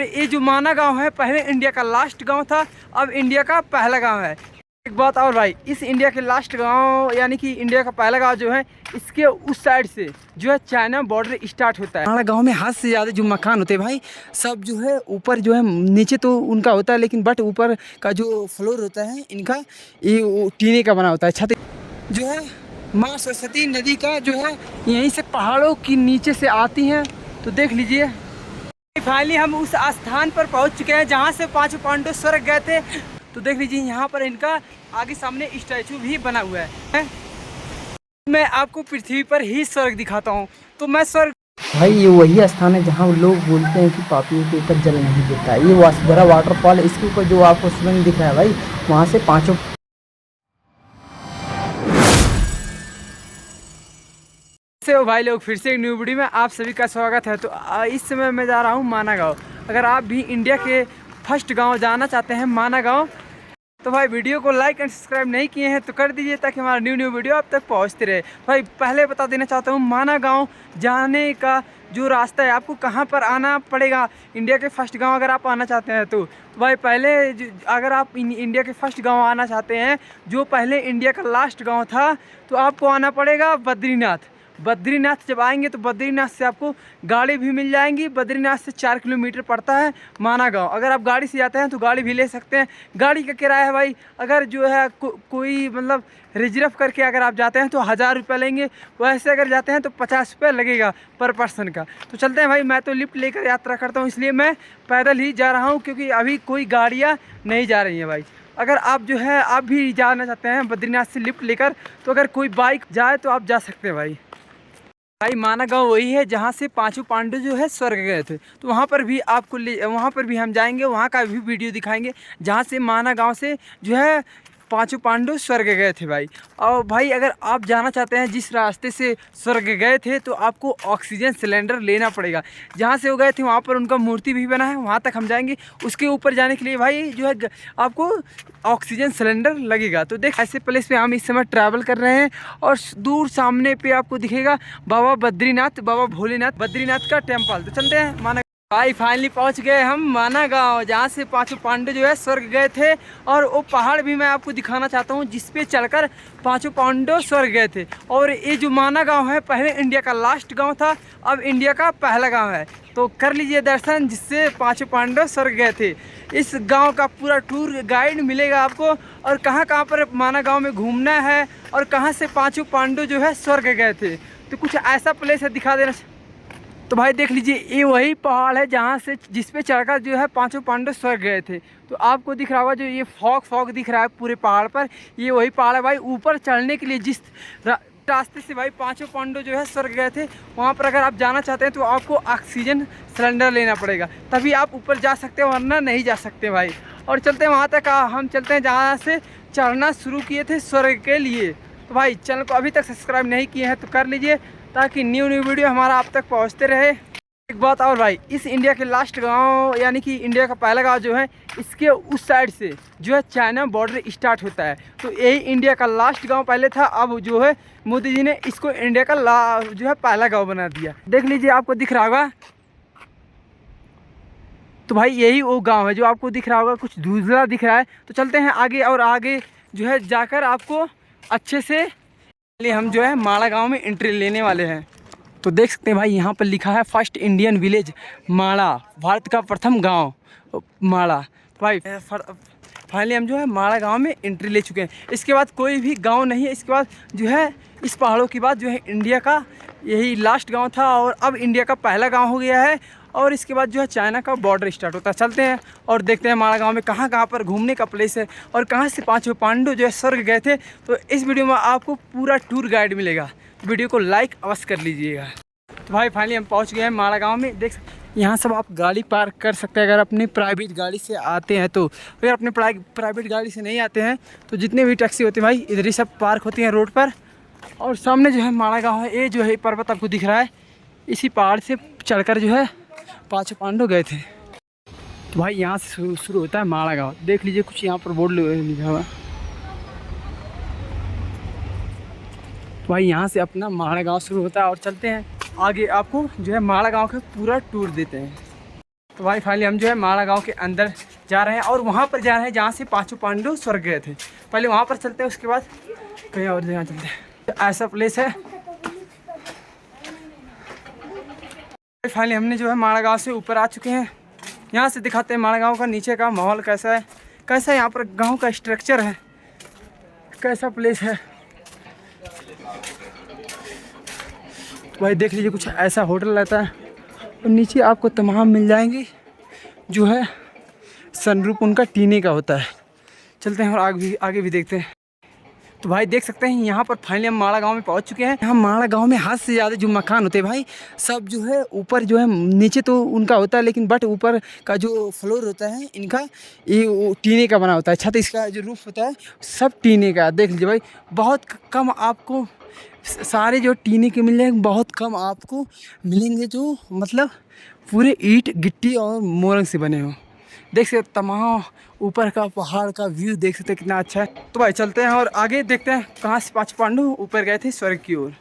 और ये जो माना गांव है पहले इंडिया का लास्ट गांव था, अब इंडिया का पहला गांव है। एक बात और भाई, इस इंडिया के लास्ट गांव यानी कि इंडिया का पहला गांव जो है, इसके उस साइड से जो है चाइना बॉर्डर स्टार्ट होता है। हमारा गांव में हाथ से ज़्यादा जो मकान होते हैं भाई, सब जो है ऊपर जो है, नीचे तो उनका होता है लेकिन बट ऊपर का जो फ्लोर होता है इनका, ये टीने का बना होता है। छत जो है माँ सरस्वती नदी का जो है यहीं से पहाड़ों की नीचे से आती हैं। तो देख लीजिए, फाइनली हम उस स्थान पर पहुंच चुके हैं जहां से पांचों पांडव स्वर्ग गए थे। तो देख लीजिए यहाँ पर इनका आगे सामने स्टैचू भी बना हुआ है। मैं आपको पृथ्वी पर ही स्वर्ग दिखाता हूँ। तो मैं स्वर्ग भाई, ये वही स्थान है जहाँ लोग बोलते हैं कि पापियों के ऊपर जल नहीं गिरता। ये बड़ा वाटरफॉल है, इसके ऊपर जो आपको सुरंग दिख रहा है भाई, वहाँ से पांचों से हो भाई लोग, फिर से एक न्यू वीडियो में आप सभी का स्वागत है। तो इस समय मैं जा रहा हूँ माना गाँव। अगर आप भी इंडिया के फर्स्ट गांव जाना चाहते हैं माना गांव, तो भाई वीडियो को लाइक एंड सब्सक्राइब नहीं किए हैं तो कर दीजिए ताकि हमारा न्यू वीडियो आप तक पहुंचते रहे। भाई पहले बता देना चाहता हूँ, माना गांव जाने का जो रास्ता है, आपको कहां पर आना पड़ेगा इंडिया के फर्स्ट गांव अगर आप आना चाहते हैं तो। भाई पहले अगर आप इंडिया के फर्स्ट गांव आना चाहते हैं, जो पहले इंडिया का लास्ट गाँव था, तो आपको आना पड़ेगा बद्रीनाथ। बद्रीनाथ जब आएंगे तो बद्रीनाथ से आपको गाड़ी भी मिल जाएंगी। बद्रीनाथ से 4 किलोमीटर पड़ता है माना गांव। अगर आप गाड़ी से जाते हैं तो गाड़ी भी ले सकते हैं। गाड़ी का किराया है भाई, अगर जो है कोई मतलब रिजर्व करके अगर आप जाते हैं तो 1000 रुपये लेंगे। वैसे अगर जाते हैं तो 50 रुपये लगेगा पर पर्सन का। तो चलते हैं भाई, मैं तो लिफ्ट लेकर यात्रा करता हूँ, इसलिए मैं पैदल ही जा रहा हूँ क्योंकि अभी कोई गाड़ियाँ नहीं जा रही हैं भाई। अगर आप जो है आप भी जाना चाहते हैं बद्रीनाथ से लिफ्ट लेकर, तो अगर कोई बाइक जाए तो आप जा सकते हैं भाई। भाई माना गांव वही है जहाँ से पांचों पांडव जो है स्वर्ग गए थे। तो वहाँ पर भी आपको वहाँ पर भी हम जाएंगे, वहाँ का भी वीडियो दिखाएंगे जहाँ से माना गांव से जो है पांचों पांडव स्वर्ग गए थे भाई। और भाई अगर आप जाना चाहते हैं जिस रास्ते से स्वर्ग गए थे, तो आपको ऑक्सीजन सिलेंडर लेना पड़ेगा। जहाँ से वो गए थे वहाँ पर उनका मूर्ति भी बना है, वहाँ तक हम जाएंगे। उसके ऊपर जाने के लिए भाई जो है आपको ऑक्सीजन सिलेंडर लगेगा। तो देख, ऐसे प्लेस पे हम इस समय ट्रैवल कर रहे हैं और दूर सामने पे आपको दिखेगा बाबा बद्रीनाथ, बाबा भोलेनाथ बद्रीनाथ का टेम्पल। तो चलते हैं माना भाई। फाइनली पहुंच गए हम माना गांव, जहां से पांचों पांडव जो है स्वर्ग गए थे। और वो पहाड़ भी मैं आपको दिखाना चाहता हूं जिस पे चढ़कर पांचों पांडव स्वर्ग गए थे। और ये जो माना गांव है पहले इंडिया का लास्ट गांव था, अब इंडिया का पहला गांव है। तो कर लीजिए दर्शन जिससे पांचों पांडव स्वर्ग गए थे। इस गांव का पूरा टूर गाइड मिलेगा आपको, और कहाँ कहाँ पर माना गांव में घूमना है और कहाँ से पांचों पांडव जो है स्वर्ग गए थे। तो कुछ ऐसा प्लेस है दिखा देना। तो भाई देख लीजिए, ये वही पहाड़ है जहाँ से जिस पे चढ़कर जो है पांचों पांडव स्वर्ग गए थे। तो आपको दिख रहा होगा जो ये फॉग दिख रहा है पूरे पहाड़ पर, ये वही पहाड़ है भाई। ऊपर चढ़ने के लिए जिस रास्ते से भाई पांचों पांडव जो है स्वर्ग गए थे, वहाँ पर अगर आप जाना चाहते हैं तो आपको ऑक्सीजन सिलेंडर लेना पड़ेगा, तभी आप ऊपर जा सकते हो, वरना नहीं जा सकते भाई। और चलते हैं वहाँ तक, हम चलते हैं जहाँ से चढ़ना शुरू किए थे स्वर्ग के लिए। तो भाई चैनल को अभी तक सब्सक्राइब नहीं किए हैं तो कर लीजिए ताकि न्यू वीडियो हमारा आप तक पहुंचते रहे। एक बात और भाई, इस इंडिया के लास्ट गांव यानी कि इंडिया का पहला गांव जो है, इसके उस साइड से जो है चाइना बॉर्डर स्टार्ट होता है। तो यही इंडिया का लास्ट गांव पहले था, अब जो है मोदी जी ने इसको इंडिया का जो है पहला गाँव बना दिया। देख लीजिए, आपको दिख रहा होगा। तो भाई यही वो गाँव है जो आपको दिख रहा होगा, कुछ धुंधला दिख रहा है। तो चलते हैं आगे, और आगे जो है जाकर आपको अच्छे से हम जो है माड़ा गांव में एंट्री लेने वाले हैं। तो देख सकते हैं भाई, यहाँ पर लिखा है फर्स्ट इंडियन विलेज माड़ा, भारत का प्रथम गांव माड़ा। तो भाई फाइनली हम जो है माड़ा गांव में एंट्री ले चुके हैं। इसके बाद कोई भी गांव नहीं है, इसके बाद जो है इस पहाड़ों के बाद जो है इंडिया का यही लास्ट गांव था, और अब इंडिया का पहला गांव हो गया है। और इसके बाद जो है चाइना का बॉर्डर स्टार्ट होता है। चलते हैं और देखते हैं माड़ा गांव में कहाँ कहाँ पर घूमने का प्लेस है और कहाँ से पांचों पांडव जो है स्वर्ग गए थे। तो इस वीडियो में आपको पूरा टूर गाइड मिलेगा, तो वीडियो को लाइक अवश्य कर लीजिएगा। तो भाई फाइनली हम पहुँच गए हैं माड़ा गाँव में। देख यहाँ सब आप गाड़ी पार्क कर सकते हैं अगर अपनी प्राइवेट गाड़ी से आते हैं तो। अगर अपने प्राइवेट गाड़ी से नहीं आते हैं तो जितने भी टैक्सी होते हैं भाई इधर ही सब पार्क होती हैं रोड पर। और सामने जो है माड़ा गाँव है, ये जो है पर्वत आपको दिख रहा है, इसी पहाड़ से चढ़कर जो है पांचों पांडव गए थे। तो भाई यहाँ से शुरू होता है माड़ा गाँव। देख लीजिए, कुछ यहाँ पर बोर्ड लिखा हुआ। तो भाई यहाँ से अपना माड़ा गाँव शुरू होता है, और चलते हैं आगे, आपको जो है माड़ा गाँव का पूरा टूर देते हैं। तो भाई फाइनली हम जो है माड़ा गांव के अंदर जा रहे हैं और वहाँ पर जा रहे हैं जहाँ से पांचों पांडव स्वर्ग गए थे। पहले वहाँ पर चलते हैं, उसके बाद कहीं और जगह चलते हैं। तो ऐसा प्लेस है। फाइनली हमने जो है माड़ा गांव से ऊपर आ चुके हैं। यहाँ से दिखाते हैं माड़ा गांव का नीचे का माहौल कैसा है, कैसा यहाँ पर गांव का स्ट्रक्चर है, कैसा प्लेस है। तो भाई देख लीजिए कुछ ऐसा होटल रहता है और नीचे आपको तमाम मिल जाएंगे जो है सनरूफ उनका टीने का होता है। चलते हैं और आगे भी देखते हैं। तो भाई देख सकते हैं यहाँ पर फाइनली हम माड़ा गांव में पहुँच चुके हैं। यहाँ माड़ा गांव में हद से ज़्यादा जो मकान होते हैं भाई सब जो है ऊपर जो है, नीचे तो उनका होता है लेकिन बट ऊपर का जो फ्लोर होता है इनका ये टीने का बना होता है। छत इसका जो रूफ होता है सब टीने का। देख लीजिए भाई बहुत कम आपको सारे जो टीने के मिल जाएंगे, बहुत कम आपको मिलेंगे जो मतलब पूरे ईंट गिट्टी और मोरंग से बने हो। देख सकते तमाम ऊपर का पहाड़ का व्यू देख सकते कितना अच्छा है। तो भाई चलते हैं और आगे देखते हैं कहाँ से पांच पांडव ऊपर गए थे स्वर्ग की ओर।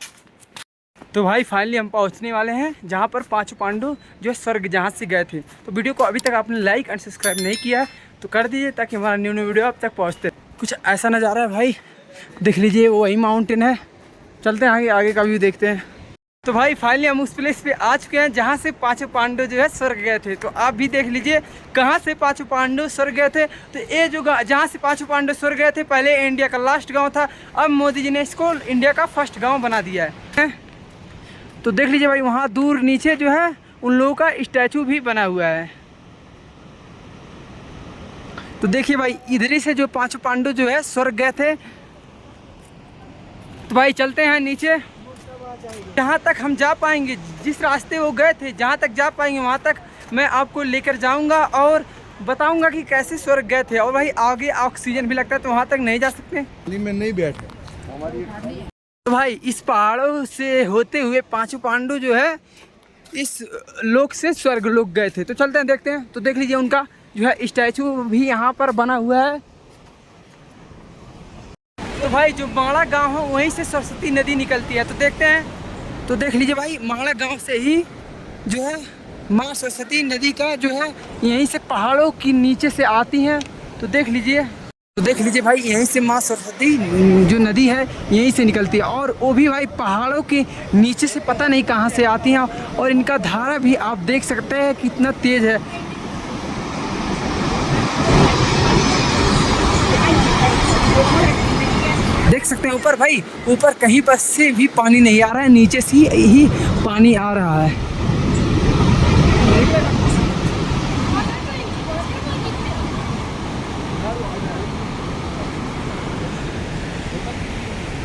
तो भाई फाइनली हम पहुँचने वाले हैं जहाँ पर पांचों पांडव जो है स्वर्ग जहाँ से गए थे। तो वीडियो को अभी तक आपने लाइक एंड सब्सक्राइब नहीं किया तो कर दीजिए ताकि हमारा न्यू वीडियो आप तक पहुँचते। कुछ ऐसा नज़ारा है भाई, देख लीजिए वही माउंटेन है। चलते हैं आगे का व्यू देखते हैं। तो भाई फाइनली हम उस प्लेस पे आ चुके हैं जहाँ से पांचों पांडव जो है स्वर्ग गए थे। तो आप भी देख लीजिए कहाँ से पांचों पांडव स्वर्ग गए थे। तो ये जो जहाँ से पांचों पांडव स्वर्ग गए थे पहले इंडिया का लास्ट गांव था, अब मोदी जी ने इसको इंडिया का फर्स्ट गांव बना दिया है। तो देख लीजिए भाई वहाँ दूर नीचे जो है उन लोगों का स्टैचू भी बना हुआ है। तो देखिए भाई इधर ही से जो पांचों पांडव जो है स्वर्ग गए थे। तो भाई चलते हैं नीचे, जहाँ तक हम जा पाएंगे, जिस रास्ते वो गए थे जहाँ तक जा पाएंगे वहाँ तक मैं आपको लेकर जाऊँगा और बताऊँगा कि कैसे स्वर्ग गए थे। और भाई आगे ऑक्सीजन भी लगता है तो वहाँ तक नहीं जा सकते, में नहीं बैठे। तो भाई इस पहाड़ों से होते हुए पांचों पांडव जो है इस लोक से स्वर्ग लोक गए थे। तो चलते हैं देखते हैं। तो देख लीजिए उनका जो है स्टैचू भी यहाँ पर बना हुआ है। तो भाई जो माड़ा गांव है वहीं से सरस्वती नदी निकलती है। तो देखते हैं। तो देख लीजिए भाई माड़ा गांव से ही जो है माँ सरस्वती नदी का जो है यहीं से पहाड़ों की नीचे से आती हैं। तो देख लीजिए भाई यहीं से माँ सरस्वती जो नदी है यहीं से निकलती है और वो भी भाई पहाड़ों के नीचे से पता नहीं कहाँ से आती हैं। और इनका धारा भी आप देख सकते हैं कितना तेज है। देख सकते हैं ऊपर भाई, ऊपर कहीं पर से भी पानी नहीं आ रहा है, नीचे से ही पानी आ रहा है।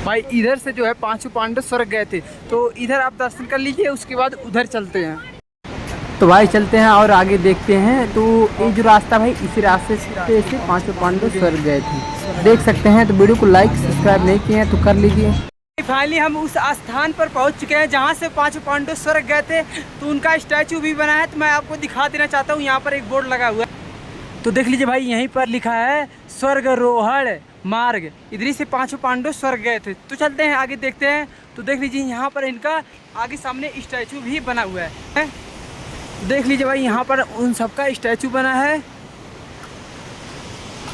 भाई इधर से जो है पांचों पांडव स्वर्ग गए थे तो इधर आप दर्शन कर लीजिए, उसके बाद उधर चलते हैं। तो भाई चलते हैं और आगे देखते हैं। तो ये जो रास्ता भाई इसी रास्ते से पांचों पांडव स्वर्ग गए थे, देख सकते हैं। तो वीडियो को लाइक सब्सक्राइब नहीं किए हैं तो कर लीजिए। फाइनली हम उस स्थान पर पहुंच चुके हैं जहां से पांचों पांडव स्वर्ग गए थे। तो उनका स्टैचू भी बना है, तो मैं आपको दिखा देना चाहता हूं। यहाँ पर एक बोर्ड लगा हुआ है, तो देख लीजिए भाई यहीं पर लिखा है स्वर्गारोहण मार्ग। इधर से पांचों पांडव स्वर्ग गए थे। तो चलते हैं आगे देखते हैं। तो देख लीजिए यहाँ पर इनका आगे सामने स्टैचू भी बना हुआ है। देख लीजिए भाई यहाँ पर उन सबका स्टैचू बना है।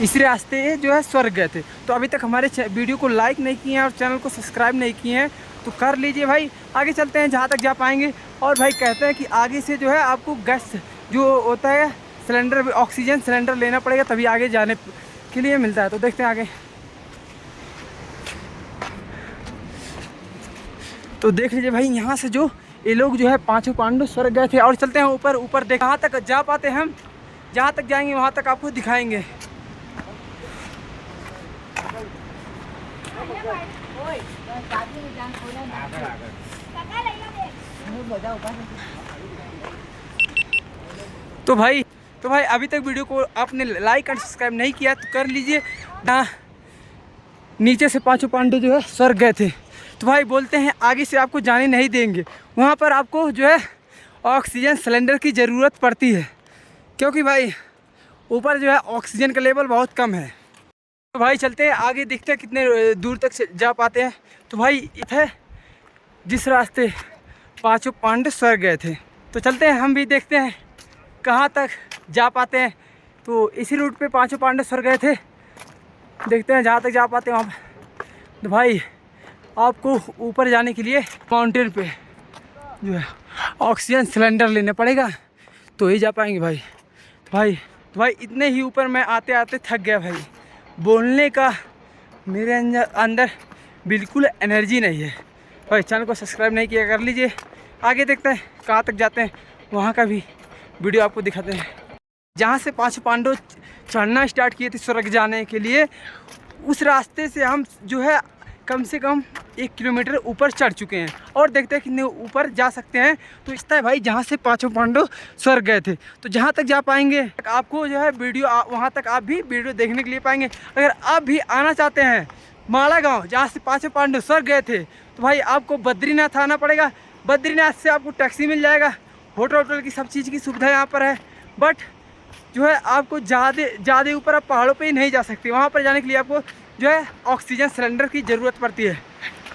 इस रास्ते जो है स्वर्ग गए थे। तो अभी तक हमारे वीडियो को लाइक नहीं किए हैं और चैनल को सब्सक्राइब नहीं किए हैं तो कर लीजिए भाई। आगे चलते हैं जहाँ तक जा पाएंगे। और भाई कहते हैं कि आगे से जो है आपको गैस जो होता है सिलेंडर, ऑक्सीजन सिलेंडर लेना पड़ेगा तभी आगे जाने के लिए मिलता है। तो देखते हैं आगे। तो देख लीजिए भाई यहाँ से जो ये लोग जो है पांचों पांडव स्वर्ग गए थे। और चलते हैं ऊपर देख कहाँ तक जा पाते हैं हम, जहाँ तक जाएंगे वहाँ तक आपको दिखाएंगे। तो भाई अभी तक वीडियो को आपने लाइक और सब्सक्राइब नहीं किया तो कर लीजिए। नीचे से पांचों पांडव जो है स्वर्ग गए थे। तो भाई बोलते हैं आगे से आपको जाने नहीं देंगे, वहाँ पर आपको जो है ऑक्सीजन सिलेंडर की ज़रूरत पड़ती है, क्योंकि भाई ऊपर जो है ऑक्सीजन का लेवल बहुत कम है। तो भाई चलते हैं आगे, देखते हैं कितने दूर तक जा पाते हैं। तो भाई इधर जिस रास्ते पांचों पांडव स्वर्ग गए थे तो चलते हैं हम भी देखते हैं कहाँ तक जा पाते हैं। तो इसी रूट पे पांचों पांडव सर गए थे, देखते हैं जहाँ तक जा पाते हैं वहाँ पे। तो भाई आपको ऊपर जाने के लिए माउंटेन पे जो है ऑक्सीजन सिलेंडर लेना पड़ेगा, तो ही जा पाएंगे भाई। भाई इतने ही ऊपर मैं आते आते थक गया भाई, बोलने का मेरे अंदर बिल्कुल एनर्जी नहीं है भाई। चैनल को सब्सक्राइब नहीं किया कर लीजिए। आगे देखते हैं कहाँ तक जाते हैं, वहाँ का भी वीडियो आपको दिखाते हैं। जहाँ से पांचों पांडव चढ़ना स्टार्ट किए थे स्वर्ग जाने के लिए, उस रास्ते से हम जो है कम से कम 1 किलोमीटर ऊपर चढ़ चुके हैं और देखते हैं कितने ऊपर जा सकते हैं। तो इस तरह भाई जहाँ से पांचों पांडव स्वर्ग गए थे, तो जहाँ तक जा पाएंगे आपको जो है वीडियो वहाँ तक आप भी वीडियो देखने के लिए पाएंगे। अगर आप भी आना चाहते हैं माड़ा गाँव जहाँ से पांचों पांडव स्वर्ग गए थे, तो भाई आपको बद्रीनाथ आना पड़ेगा। बद्रीनाथ से आपको टैक्सी मिल जाएगा, होटल की सब चीज़ की सुविधा यहाँ पर है। बट जो है आपको ज़्यादा ऊपर आप पहाड़ों पे ही नहीं जा सकते, वहाँ पर जाने के लिए आपको जो है ऑक्सीजन सिलेंडर की ज़रूरत पड़ती है।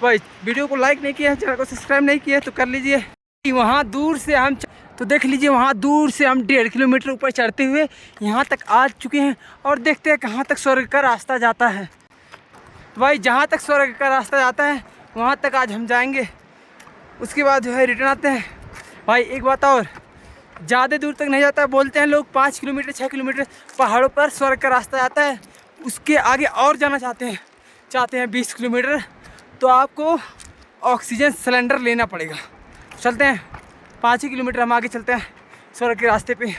भाई वीडियो को लाइक नहीं किया है, चैनल को सब्सक्राइब नहीं किया है तो कर लीजिए। वहाँ दूर से हम तो देख लीजिए, वहाँ दूर से हम 1.5 किलोमीटर ऊपर चढ़ते हुए यहाँ तक आ चुके हैं और देखते हैं कहाँ तक स्वर्ग का रास्ता जाता है। तो भाई जहाँ तक स्वर्ग का रास्ता जाता है वहाँ तक आज हम जाएंगे, उसके बाद जो है रिटर्न आते हैं। भाई एक बात और, ज़्यादा दूर तक नहीं जाता है, बोलते हैं लोग 5 किलोमीटर 6 किलोमीटर पहाड़ों पर स्वर्ग का रास्ता जाता है। उसके आगे और जाना चाहते हैं 20 किलोमीटर, तो आपको ऑक्सीजन सिलेंडर लेना पड़ेगा। चलते हैं 5 ही किलोमीटर हम आगे चलते हैं स्वर्ग के रास्ते पे।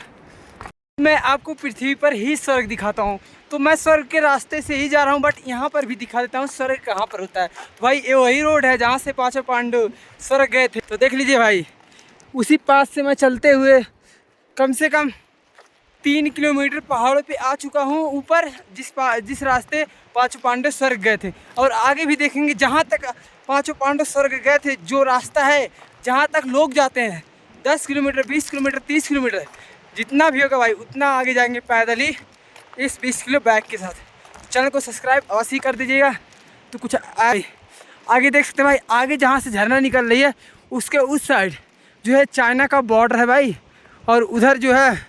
मैं आपको पृथ्वी पर ही स्वर्ग दिखाता हूँ, तो मैं स्वर्ग के रास्ते से ही जा रहा हूँ, बट यहाँ पर भी दिखा देता हूँ स्वर्ग कहाँ पर होता है। भाई ये वही रोड है जहाँ से पांचों पांडव स्वर्ग गए थे। तो देख लीजिए भाई, उसी पास से मैं चलते हुए कम से कम 3 किलोमीटर पहाड़ों पे आ चुका हूँ ऊपर, जिस रास्ते पांचों पांडव स्वर्ग गए थे। और आगे भी देखेंगे जहाँ तक पांचों पांडव स्वर्ग गए थे, जो रास्ता है जहाँ तक लोग जाते हैं 10 किलोमीटर 20 किलोमीटर 30 किलोमीटर जितना भी होगा भाई, उतना आगे जाएंगे पैदल ही इस 20 किलो बैग के साथ। चैनल को सब्सक्राइब अवश्य ही कर दीजिएगा। तो कुछ आगे देख सकते हैं भाई, आगे जहाँ से झरना निकल रही है उसके उस साइड जो है चाइना का बॉर्डर है भाई, और उधर जो है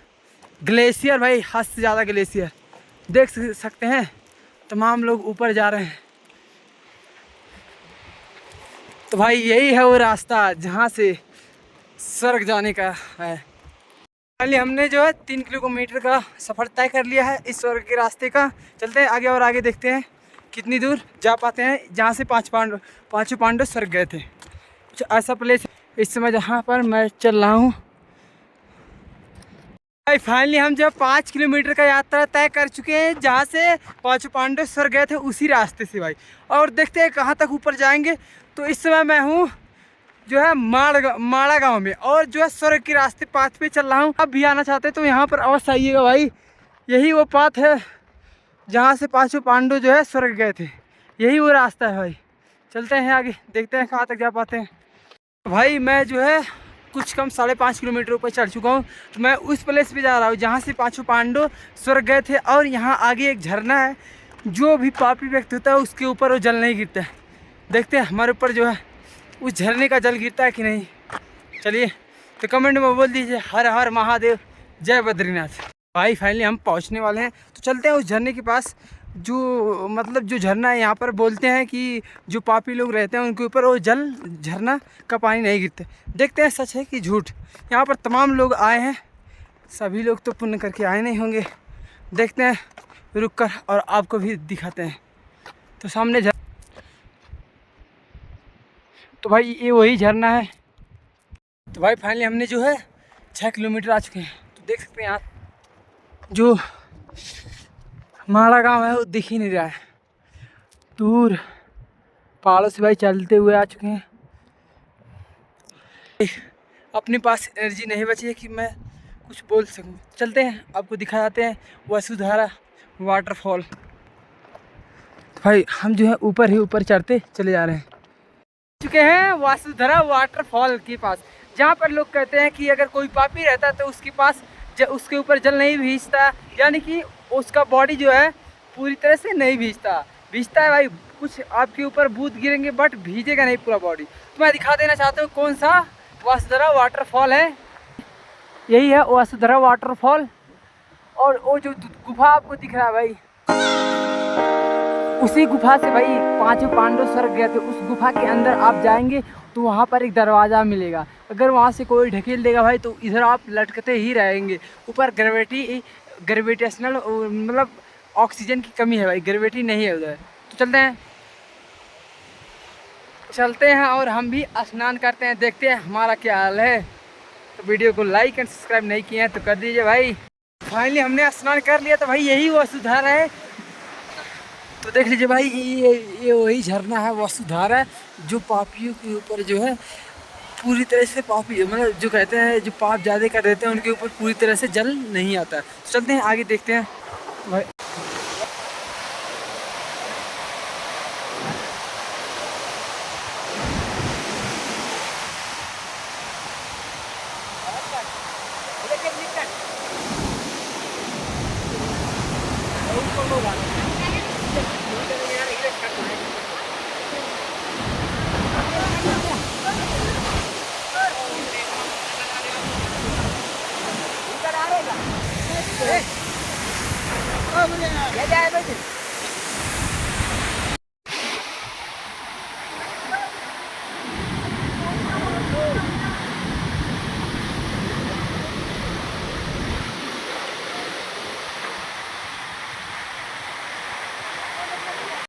ग्लेशियर भाई, हद से ज़्यादा ग्लेशियर देख सकते हैं। तमाम लोग ऊपर जा रहे हैं। तो भाई यही है वो रास्ता जहाँ से स्वर्ग जाने का है। पहले हमने जो है 3 किलोमीटर का सफ़र तय कर लिया है इस स्वर्ग के रास्ते का। चलते हैं आगे और आगे देखते हैं कितनी दूर जा पाते हैं जहाँ से पांचों पांडव स्वर्ग गए थे। कुछ ऐसा प्लेस इस समय जहाँ पर मैं चल रहा हूँ। भाई फाइनली हम जो 5 किलोमीटर का यात्रा तय कर चुके हैं जहाँ से पांचों पांडव स्वर्ग गए थे, उसी रास्ते से भाई। और देखते हैं कहाँ तक ऊपर जाएंगे। तो इस समय मैं हूँ जो है माड़ा गांव में, और जो है स्वर्ग के रास्ते पाथ पे चल रहा हूँ। अब भी आना चाहते तो यहाँ पर अवश्य आइएगा भाई, यही वो पाथ है जहाँ से पांचों पांडव जो है स्वर्ग गए थे, यही वो रास्ता है भाई। चलते हैं आगे, देखते हैं कहाँ तक जा पाते हैं। भाई मैं जो है कुछ कम 5.5 किलोमीटर ऊपर चढ़ चुका हूँ। तो मैं उस प्लेस पे जा रहा हूँ जहाँ से पांचों पांडव स्वर्ग गए थे, और यहाँ आगे एक झरना है। जो भी पापी व्यक्ति होता है उसके ऊपर वो जल नहीं गिरता है। देखते हैं हमारे ऊपर जो है उस झरने का जल गिरता है कि नहीं। चलिए तो कमेंट में बोल दीजिए हर हर महादेव जय बद्रीनाथ। भाई फाइनली हम पहुंचने वाले हैं, तो चलते हैं उस झरने के पास। जो झरना है यहाँ पर बोलते हैं कि जो पापी लोग रहते हैं उनके ऊपर वो झरना का पानी नहीं गिरता। देखते हैं सच है कि झूठ। यहाँ पर तमाम लोग आए हैं, सभी लोग तो पुण्य करके आए नहीं होंगे। देखते हैं रुक कर और आपको भी दिखाते हैं। तो सामने तो भाई ये वही झरना है। तो भाई फाइनली हमने जो है 6 किलोमीटर आ चुके हैं। तो देख सकते हैं यहाँ जो माड़ा गांव है वो दिख ही नहीं रहा है, दूर पहाड़ों से भाई चलते हुए आ चुके हैं। अपने पास एनर्जी नहीं बची है कि मैं कुछ बोल सकूं। चलते हैं आपको दिखाते हैं वसुधारा वाटरफॉल। तो भाई हम जो है ऊपर ही ऊपर चढ़ते चले जा रहे हैं। चुके हैं वसुधारा वाटरफॉल के पास, जहाँ पर लोग कहते हैं कि अगर कोई पापी रहता तो उसके पास उसके ऊपर जल नहीं भीजता, यानी कि उसका बॉडी जो है पूरी तरह से नहीं भीजता है भाई। कुछ आपके ऊपर बूंद गिरेंगे बट भीजेगा नहीं पूरा बॉडी। तो मैं दिखा देना चाहता हूँ कौन सा वसुधारा वाटरफॉल है। यही है वसुधरा वाटरफॉल। और वो जो गुफा आपको दिख रहा है भाई, उसी गुफा से भाई पांचों पांडव स्वर्ग गए थे। उस गुफा के अंदर आप जाएंगे तो वहाँ पर एक दरवाज़ा मिलेगा। अगर वहाँ से कोई ढकेल देगा भाई तो इधर आप लटकते ही रहेंगे। ऊपर ग्रेविटेशनल मतलब ऑक्सीजन की कमी है भाई, ग्रेविटी नहीं है उधर। तो चलते हैं और हम भी स्नान करते हैं, देखते हैं हमारा क्या हाल है। तो वीडियो को लाइक एंड सब्सक्राइब नहीं किए हैं तो कर दीजिए भाई। फाइनली हमने स्नान कर लिया, तो भाई यही वसुधारा है। तो देख लीजिए भाई, ये वही झरना है वसुधारा, जो पापियों के ऊपर जो है पूरी तरह से पापी, मतलब जो कहते हैं जो पाप ज़्यादा कर देते हैं उनके ऊपर पूरी तरह से जल नहीं आता। चलते हैं आगे देखते हैं भाई।